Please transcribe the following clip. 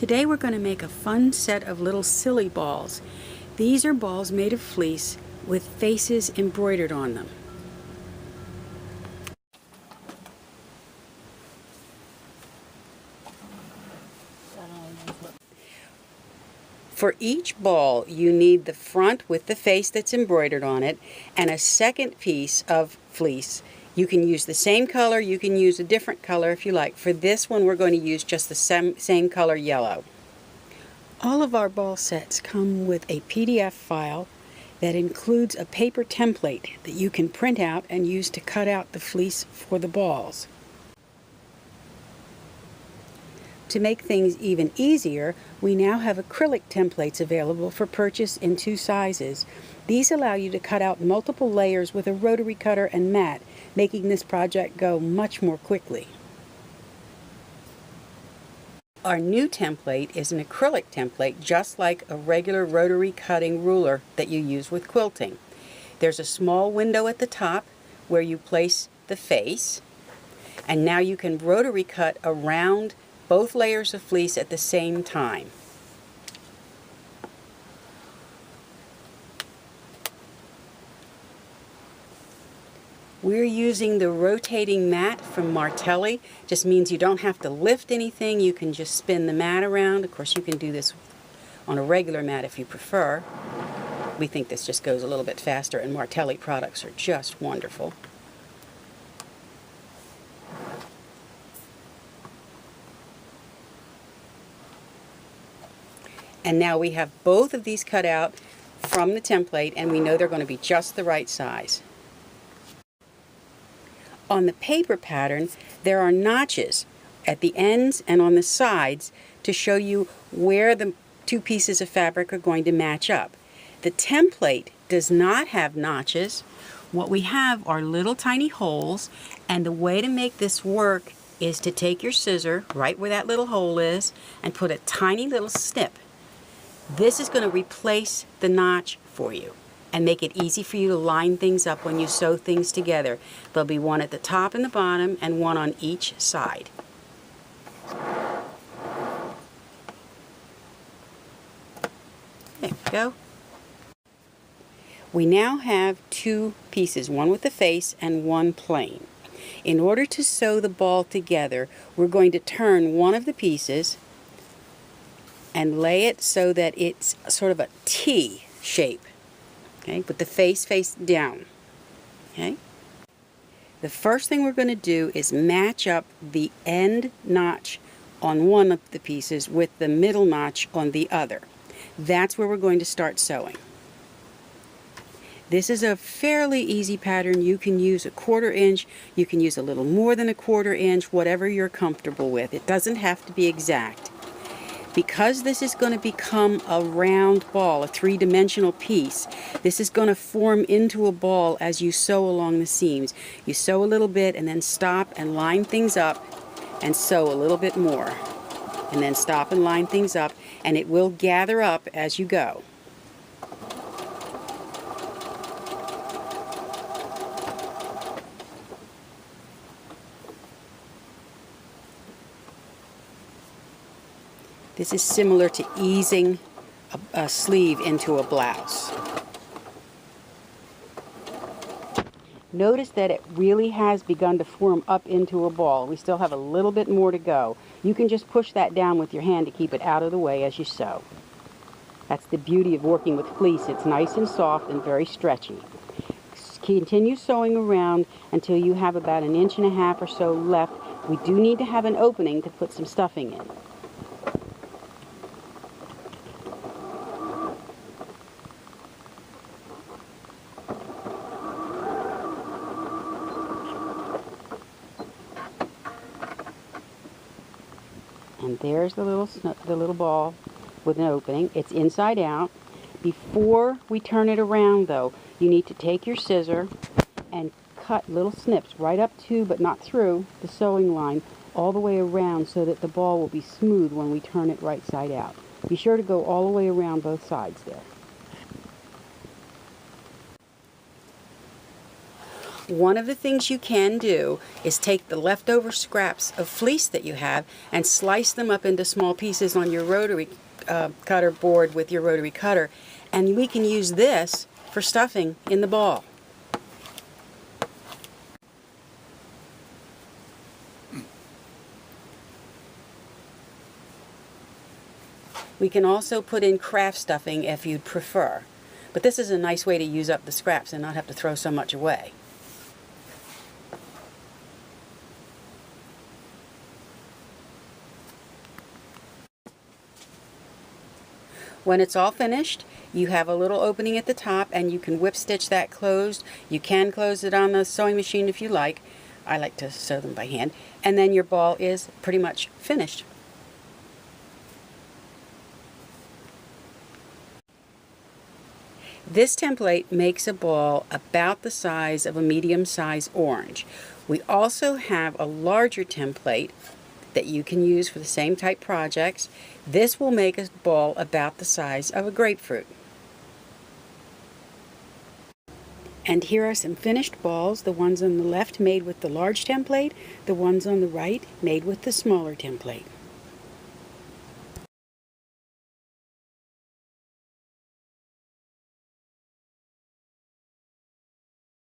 Today we're going to make a fun set of little silly balls. These are balls made of fleece with faces embroidered on them. For each ball, you need the front with the face that's embroidered on it and a second piece of fleece. You can use the same color, you can use a different color if you like. For this one, we're going to use just the same color, yellow. All of our ball sets come with a PDF file that includes a paper template that you can print out and use to cut out the fleece for the balls. To make things even easier, we now have acrylic templates available for purchase in 2 sizes. These allow you to cut out multiple layers with a rotary cutter and mat, making this project go much more quickly. Our new template is an acrylic template, just like a regular rotary cutting ruler that you use with quilting. There's a small window at the top where you place the face, and now you can rotary cut around both layers of fleece at the same time. We're using the rotating mat from Martelli. Just means you don't have to lift anything. You can just spin the mat around. Of course, you can do this on a regular mat if you prefer. We think this just goes a little bit faster, and Martelli products are just wonderful. And now we have both of these cut out from the template, and we know they're going to be just the right size. On the paper pattern, there are notches at the ends and on the sides to show you where the 2 pieces of fabric are going to match up. The template does not have notches. What we have are little tiny holes, and the way to make this work is to take your scissor right where that little hole is and put a tiny little snip. This is going to replace the notch for you and make it easy for you to line things up when you sew things together. There'll be one at the top and the bottom and one on each side. There we go. We now have 2 pieces, one with the face and one plain. In order to sew the ball together, we're going to turn one of the pieces and lay it so that it's sort of a T shape. Okay, with the face down. Okay. The first thing we're going to do is match up the end notch on one of the pieces with the middle notch on the other. That's where we're going to start sewing. This is a fairly easy pattern. You can use a 1/4 inch, you can use a little more than a 1/4 inch, whatever you're comfortable with. It doesn't have to be exact. Because this is going to become a round ball, a 3-dimensional piece, this is going to form into a ball as you sew along the seams. You sew a little bit and then stop and line things up and sew a little bit more. And then stop and line things up, and it will gather up as you go. This is similar to easing a sleeve into a blouse. Notice that it really has begun to form up into a ball. We still have a little bit more to go. You can just push that down with your hand to keep it out of the way as you sew. That's the beauty of working with fleece. It's nice and soft and very stretchy. Continue sewing around until you have about 1.5 inches or so left. We do need to have an opening to put some stuffing in. And there's the little ball with an opening. It's inside out. Before we turn it around, though, you need to take your scissor and cut little snips right up to, but not through, the sewing line all the way around so that the ball will be smooth when we turn it right side out. Be sure to go all the way around both sides there. One of the things you can do is take the leftover scraps of fleece that you have and slice them up into small pieces on your rotary cutter board with your rotary cutter, and we can use this for stuffing in the ball. We can also put in craft stuffing if you'd prefer, but this is a nice way to use up the scraps and not have to throw so much away. When it's all finished, you have a little opening at the top and you can whip stitch that closed. You can close it on the sewing machine if you like. I like to sew them by hand. And then your ball is pretty much finished. This template makes a ball about the size of a medium-sized orange. We also have a larger template that you can use for the same type projects. This will make a ball about the size of a grapefruit. And here are some finished balls, the ones on the left made with the large template, the ones on the right made with the smaller template.